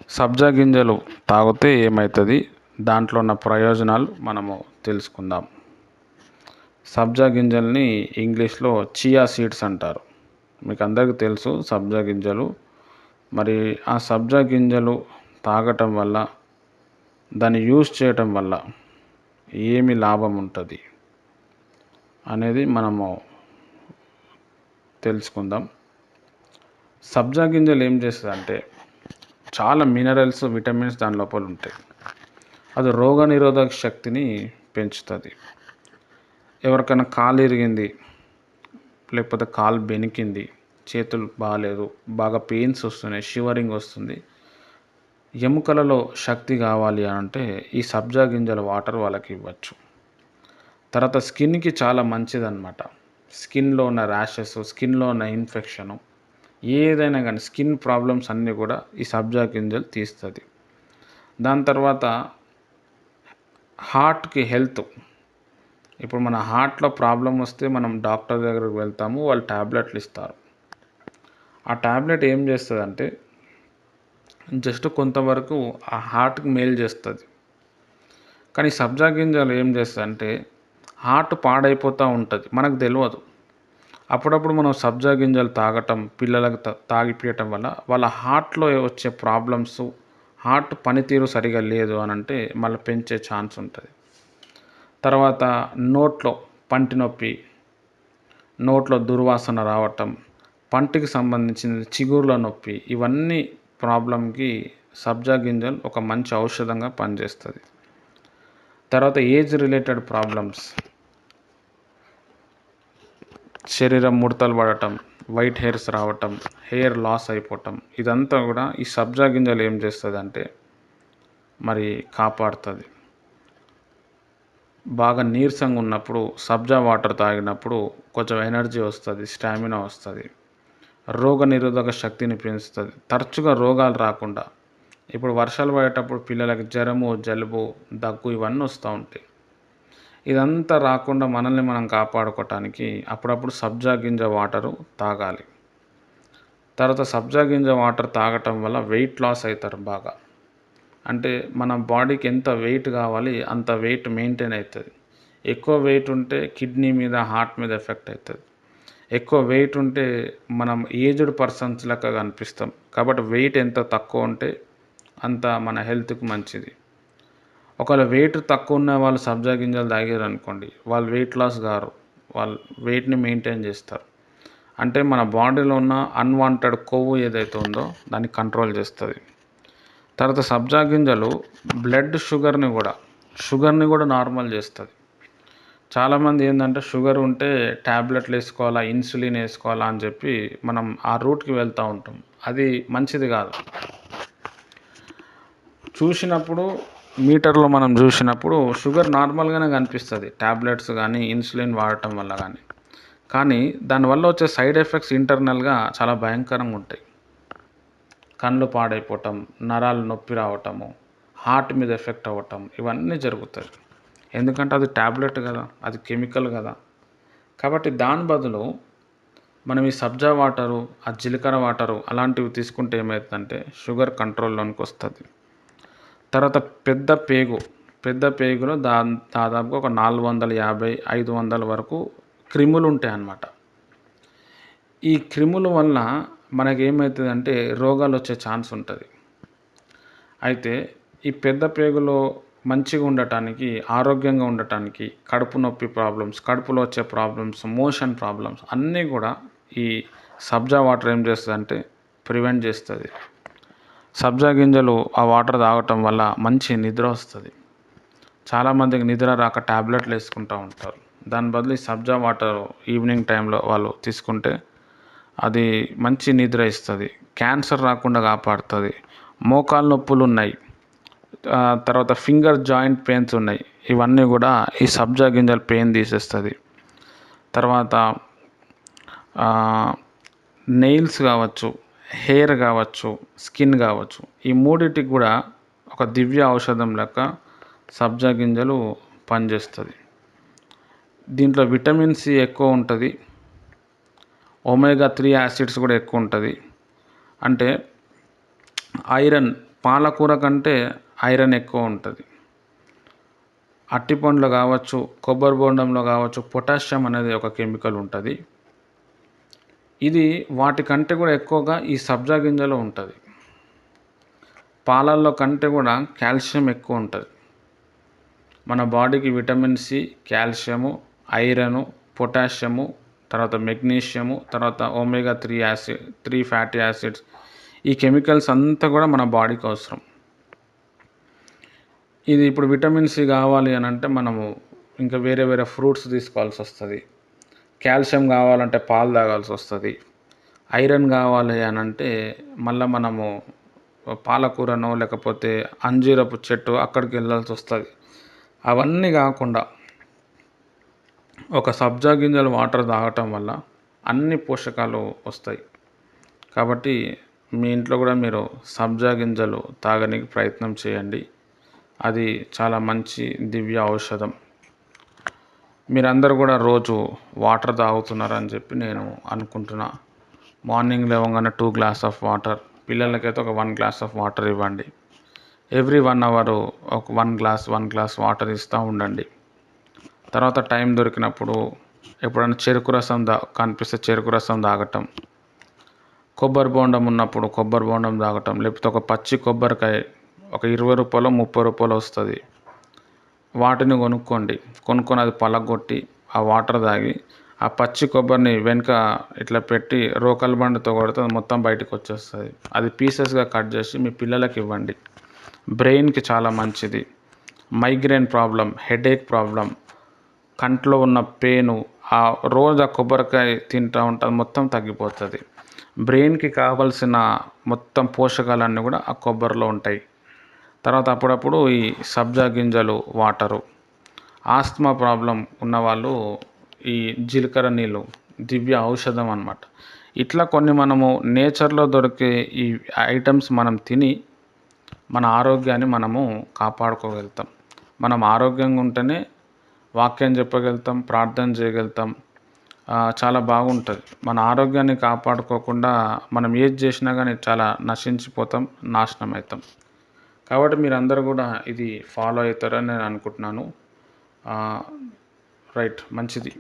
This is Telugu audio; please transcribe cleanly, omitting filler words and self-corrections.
సబ్జా గింజలు తాగితే ఏమవుతుంది, దాంట్లో ఉన్న ప్రయోజనాలు మనము తెలుసుకుందాం. సబ్జా గింజల్ని ఇంగ్లీష్లో చియా సీడ్స్ అంటారు. మీకు అందరికీ తెలుసు సబ్జా గింజలు. మరి ఆ సబ్జా గింజలు తాగటం వల్ల, దాన్ని యూజ్ చేయటం వల్ల ఏమి లాభం ఉంటుంది అనేది మనము తెలుసుకుందాం. సబ్జా గింజలు ఏం చేస్తుందంటే, చాలా మినరల్స్, విటమిన్స్ దాని లోపల ఉంటాయి. అది రోగనిరోధక శక్తిని పెంచుతుంది. ఎవరికైనా కాలు ఇరిగింది, లేకపోతే కాలు బెనికింది, చేతులు బాగాలేదు, బాగా పెయిన్స్ వస్తున్నాయి, షివరింగ్ వస్తుంది, ఎముకలలో శక్తి కావాలి అంటే ఈ సబ్జా గింజల వాటర్ వాళ్ళకి ఇవ్వచ్చు. తర్వాత స్కిన్కి చాలా మంచిదన్నమాట. స్కిన్లో ఉన్న ర్యాషెస్, స్కిన్లో ఉన్న ఇన్ఫెక్షను, ఏదైనా కానీ స్కిన్ ప్రాబ్లమ్స్ అన్నీ కూడా ఈ సబ్జా గింజలు తీస్తుంది. దాని తర్వాత హార్ట్కి హెల్త్. ఇప్పుడు మన హార్ట్లో ప్రాబ్లం వస్తే మనం డాక్టర్ దగ్గరకు వెళ్తాము, వాళ్ళు ట్యాబ్లెట్లు ఇస్తారు. ఆ ట్యాబ్లెట్ ఏం చేస్తుందంటే జస్ట్ కొంతవరకు ఆ హార్ట్కి మేలు చేస్తుంది. కానీ సబ్జా గింజలు ఏం చేస్తుందంటే హార్ట్ పాడైపోతూ ఉంటుంది, మనకు తెలియదు. అప్పుడప్పుడు మనం సబ్జా గింజలు తాగటం, పిల్లలకు తాగిపించటం వల్ల వాళ్ళ హార్ట్లో వచ్చే ప్రాబ్లమ్స్, హార్ట్ పనితీరు సరిగా లేదు అని అంటే మళ్ళీ పెంచే ఛాన్స్ ఉంటుంది. తర్వాత నోట్లో పంటి నొప్పి, నోట్లో దుర్వాసన రావటం, పంటికి సంబంధించిన చిగుర్ల నొప్పి, ఇవన్నీ ప్రాబ్లంకి సబ్జా గింజలు ఒక మంచి ఔషధంగా పనిచేస్తుంది. తర్వాత ఏజ్ రిలేటెడ్ ప్రాబ్లమ్స్, శరీరం ముడతలు పడటం, వైట్ హెయిర్స్ రావటం, హెయిర్ లాస్ అయిపోవటం, ఇదంతా కూడా ఈ సబ్జా గింజలు ఏం చేస్తుంది అంటే మరి కాపాడుతుంది. బాగా నీరసంగా ఉన్నప్పుడు సబ్జా వాటర్ తాగినప్పుడు కొంచెం ఎనర్జీ వస్తుంది, స్టామినా వస్తుంది, రోగనిరోధక శక్తిని పెంచుతుంది, తరచుగా రోగాలు రాకుండా. ఇప్పుడు వర్షాలు పడేటప్పుడు పిల్లలకి జ్వరము, జలుబు, దగ్గు ఇవన్నీ వస్తూ ఉంటాయి. ఇదంతా రాకుండా మనల్ని మనం కాపాడుకోవటానికి అప్పుడప్పుడు సబ్జా గింజ వాటరు తాగాలి. తర్వాత సబ్జా గింజ వాటర్ తాగటం వల్ల వెయిట్ లాస్ అవుతారు బాగా. అంటే మన బాడీకి ఎంత వెయిట్ కావాలి అంత వెయిట్ మెయింటైన్ అవుతుంది. ఎక్కువ వెయిట్ ఉంటే కిడ్నీ మీద, హార్ట్ మీద ఎఫెక్ట్ అవుతుంది. ఎక్కువ వెయిట్ ఉంటే మనం ఏజ్డ్ పర్సన్స్ లెక్క కనిపిస్తాం. కాబట్టి వెయిట్ ఎంత తక్కువ ఉంటే అంత మన హెల్త్కి మంచిది. ఒకవేళ వెయిట్ తక్కువ ఉన్న వాళ్ళు సబ్జా గింజలు తాగారు అనుకోండి, వాళ్ళు వెయిట్ లాస్ గారు, వాళ్ళు వెయిట్ని మెయింటైన్ చేస్తారు. అంటే మన బాడీలో ఉన్న అన్వాంటెడ్ కొవ్వు ఏదైతే ఉందో దాన్ని కంట్రోల్ చేస్తుంది. తర్వాత సబ్జా గింజలు బ్లడ్ షుగర్ని కూడా నార్మల్ చేస్తుంది. చాలామంది ఏంటంటే షుగర్ ఉంటే ట్యాబ్లెట్లు వేసుకోవాలా, ఇన్సులిన్ వేసుకోవాలా అని చెప్పి మనం ఆ రూట్కి వెళ్తూ ఉంటాం. అది మంచిది కాదు. చూసినప్పుడు మీటర్లో మనం చూసినప్పుడు షుగర్ నార్మల్గానే కనిపిస్తుంది, ట్యాబ్లెట్స్ కానీ ఇన్సులిన్ వాడటం వల్ల కానీ దానివల్ల వచ్చే సైడ్ ఎఫెక్ట్స్ ఇంటర్నల్గా చాలా భయంకరంగా ఉంటాయి. కళ్ళు పాడైపోవటం, నరాలు నొప్పి రావటము, హార్ట్ మీద ఎఫెక్ట్ అవ్వటం, ఇవన్నీ జరుగుతాయి. ఎందుకంటే అది ట్యాబ్లెట్ కదా, అది కెమికల్ కదా. కాబట్టి దాని బదులు మనం ఈ సబ్జా వాటరు, ఆ జీలకర్ర వాటరు అలాంటివి తీసుకుంటే ఏమవుతుందంటే షుగర్ కంట్రోల్లోనికి వస్తుంది. తర్వాత పెద్ద పేగులో దాదాపుగా ఒక 450, 500 వరకు క్రిములు ఉంటాయి అన్నమాట. ఈ క్రిముల వల్ల మనకేమవుతుందంటే రోగాలు వచ్చే ఛాన్స్ ఉంటుంది. అయితే ఈ పెద్ద పేగులో మంచిగా ఉండటానికి, ఆరోగ్యంగా ఉండటానికి, కడుపు నొప్పి ప్రాబ్లమ్స్, కడుపులో వచ్చే ప్రాబ్లమ్స్, మోషన్ ప్రాబ్లమ్స్ అన్నీ కూడా ఈ సబ్జా వాటర్ ఏం చేస్తుందంటే ప్రివెంట్ చేస్తుంది. సబ్జా గింజలు ఆ వాటర్ తాగటం వల్ల మంచి నిద్ర వస్తుంది. చాలామందికి నిద్ర రాక ట్యాబ్లెట్లు వేసుకుంటూ ఉంటారు. దాని బదులు ఈ సబ్జా వాటర్ ఈవినింగ్ టైంలో వాళ్ళు తీసుకుంటే అది మంచి నిద్ర ఇస్తుంది, క్యాన్సర్ రాకుండా కాపాడుతుంది. మోకాలు నొప్పులు ఉన్నాయి, తర్వాత ఫింగర్ జాయింట్ పెయిన్స్ ఉన్నాయి, ఇవన్నీ కూడా ఈ సబ్జా గింజలు పెయిన్ తీసేస్తుంది. తర్వాత నెయిల్స్ కావచ్చు, హెయిర్ కావచ్చు, స్కిన్ కావచ్చు, ఈ మూడింటికి కూడా ఒక దివ్య ఔషధం లెక్క సబ్జా గింజలు పనిచేస్తుంది. దీంట్లో విటమిన్ సి ఎక్కువ ఉంటుంది, ఒమేగా 3 యాసిడ్స్ కూడా ఎక్కువ ఉంటుంది. అంటే ఐరన్ పాలకూర కంటే ఐరన్ ఎక్కువ ఉంటుంది. అరటిపండ్లు కావచ్చు, కొబ్బరి బోండంలో కావచ్చు, పొటాషియం అనేది ఒక కెమికల్ ఉంటుంది. ఇది వాటికంటే కూడా ఎక్కువగా ఈ సబ్జా గింజలో ఉంటుంది. పాలల్లో కంటే కూడా కాల్షియం ఎక్కువ ఉంటుంది. మన బాడీకి vitamin C, calcium, iron, potassium, తర్వాత మెగ్నీషియము, తర్వాత ఒమేగా 3 ఫ్యాటీ యాసిడ్స్, ఈ కెమికల్స్ అంతా కూడా మన బాడీకి అవసరం. ఇది ఇప్పుడు విటమిన్ సి కావాలి అని అంటే మనము ఇంకా వేరే వేరే ఫ్రూట్స్ తీసుకోవాల్సి వస్తుంది. కాల్షియం కావాలంటే పాలు తాగాల్సి వస్తుంది. ఐరన్ కావాలి అని అంటే మళ్ళీ మనము పాలకూరనో లేకపోతే అంజీరపు చెట్టు అక్కడికి వెళ్ళాల్సి వస్తుంది. అవన్నీ కాకుండా ఒక సబ్జా గింజలు వాటర్ తాగటం వల్ల అన్ని పోషకాలు వస్తాయి. కాబట్టి మీ ఇంట్లో కూడా మీరు సబ్జా గింజలు తాగడానికి ప్రయత్నం చేయండి. అది చాలా మంచి దివ్య ఔషధం. మీరందరూ కూడా రోజు వాటర్ తాగుతున్నారని చెప్పి నేను అనుకుంటున్నా. మార్నింగ్ లేవగానే 2 గ్లాస్ ఆఫ్ వాటర్, పిల్లలకైతే ఒక 1 గ్లాస్ ఆఫ్ వాటర్ ఇవ్వండి. ఎవ్రీ 1 అవర్ ఒక 1 గ్లాస్ వాటర్ ఇస్తూ ఉండండి. తర్వాత టైం దొరికినప్పుడు ఎప్పుడైనా చెరుకు రసం కనిపిస్తే చెరుకు రసం తాగటం, కొబ్బరి బోండం ఉన్నప్పుడు కొబ్బరి బోండం తాగటం, లేకపోతే ఒక పచ్చి కొబ్బరికాయ ఒక 20 రూపాయలు 30 రూపాయలు వస్తుంది, వాటిని కొనుక్కొని అది పలగొట్టి ఆ వాటర్ తాగి ఆ పచ్చి కొబ్బరిని వెనుక ఇట్లా పెట్టి రోకల్ బండితో కొడితే అది మొత్తం బయటకు వచ్చేస్తుంది. అది పీసెస్గా కట్ చేసి మీ పిల్లలకి ఇవ్వండి. బ్రెయిన్కి చాలా మంచిది. మైగ్రేన్ ప్రాబ్లం, హెడేక్ ప్రాబ్లం, కంట్లో ఉన్న పెయిన్, ఆ రోజు ఆ కొబ్బరికాయ తింటూ ఉంటుంది, మొత్తం తగ్గిపోతుంది. బ్రెయిన్కి కావాల్సిన మొత్తం పోషకాలన్నీ కూడా ఆ కొబ్బరిలో ఉంటాయి. తర్వాత అప్పుడప్పుడు ఈ సబ్జా గింజలు వాటరు, ఆస్తమా ప్రాబ్లం ఉన్నవాళ్ళు ఈ జీలకర్ర నీళ్ళు దివ్య ఔషధం అన్నమాట. ఇట్లా కొన్ని మనము నేచర్లో దొరికే ఈ ఐటమ్స్ మనం తిని మన ఆరోగ్యాన్ని మనము కాపాడుకోగలుగుతాం. మనం ఆరోగ్యంగా ఉంటేనే వాక్యం చెప్పగలుగుతాం, ప్రార్థన చేయగలుగుతాం. చాలా బాగుంటుంది. మన ఆరోగ్యాన్ని కాపాడుకోకుండా మనం ఏది చేసినా కానీ చాలా నశించిపోతాం, నాశనం అవుతాం. కాబట్టి మీరందరూ కూడా ఇది ఫాలో అవుతారని నేను అనుకుంటున్నాను. రైట్, మంచిది.